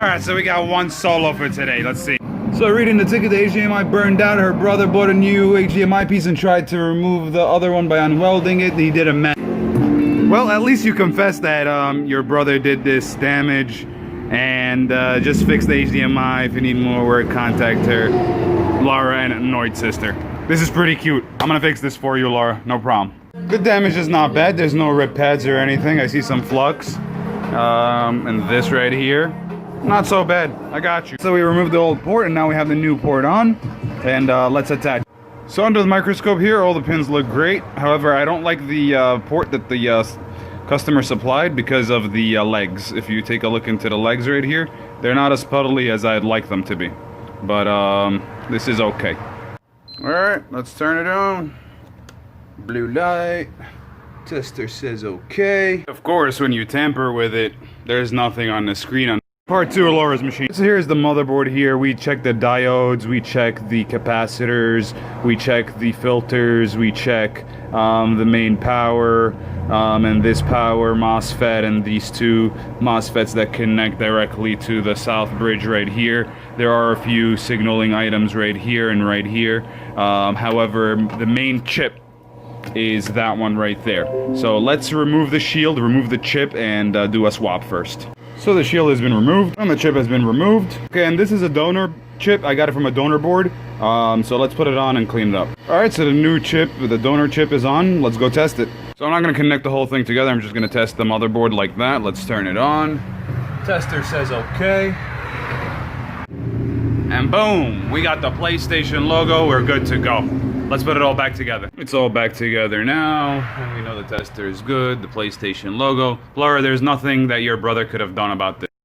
Alright, so we got one solo for today. Let's see. So reading the ticket, the HDMI burned out. Her brother bought a new HDMI piece and tried to remove the other one by unwelding it. He did a mess. Well, at least you confessed that your brother did this damage and just fix the HDMI. If you need more work, contact her. Laura and Annoyed Sister. This is pretty cute. I'm gonna fix this for you, Laura. No problem. The damage is not bad. There's no rip pads or anything. I see some flux. And this right here. Not so bad. I got you. So we removed the old port and now we have the new port on. And let's attach. So under the microscope here, all the pins look great. However, I don't like the port that the customer supplied because of the legs. If you take a look into the legs right here, they're not as puddly as I'd like them to be. But this is okay. Alright, let's turn it on. Blue light. Tester says okay. Of course, when you tamper with it, there's nothing on the screen on part 2 of Laura's machine. So here's the motherboard here. We check the diodes, we check the capacitors, we check the filters, we check the main power, and this power MOSFET, and these two MOSFETs that connect directly to the south bridge right here. There are a few signaling items right here and right here. However, the main chip is that one right there. So let's remove the shield, remove the chip, and do a swap first. So the shield has been removed, and the chip has been removed. Okay, and this is a donor chip. I got it from a donor board. So let's put it on and clean it up. Alright, so the new chip, the donor chip is on. Let's go test it. So I'm not going to connect the whole thing together. I'm just going to test the motherboard like that. Let's turn it on. Tester says okay. And boom, we got the PlayStation logo. We're good to go. Let's put it all back together. It's all back together now. And we know the tester is good. The PlayStation logo. Laura, there's nothing that your brother could have done about this.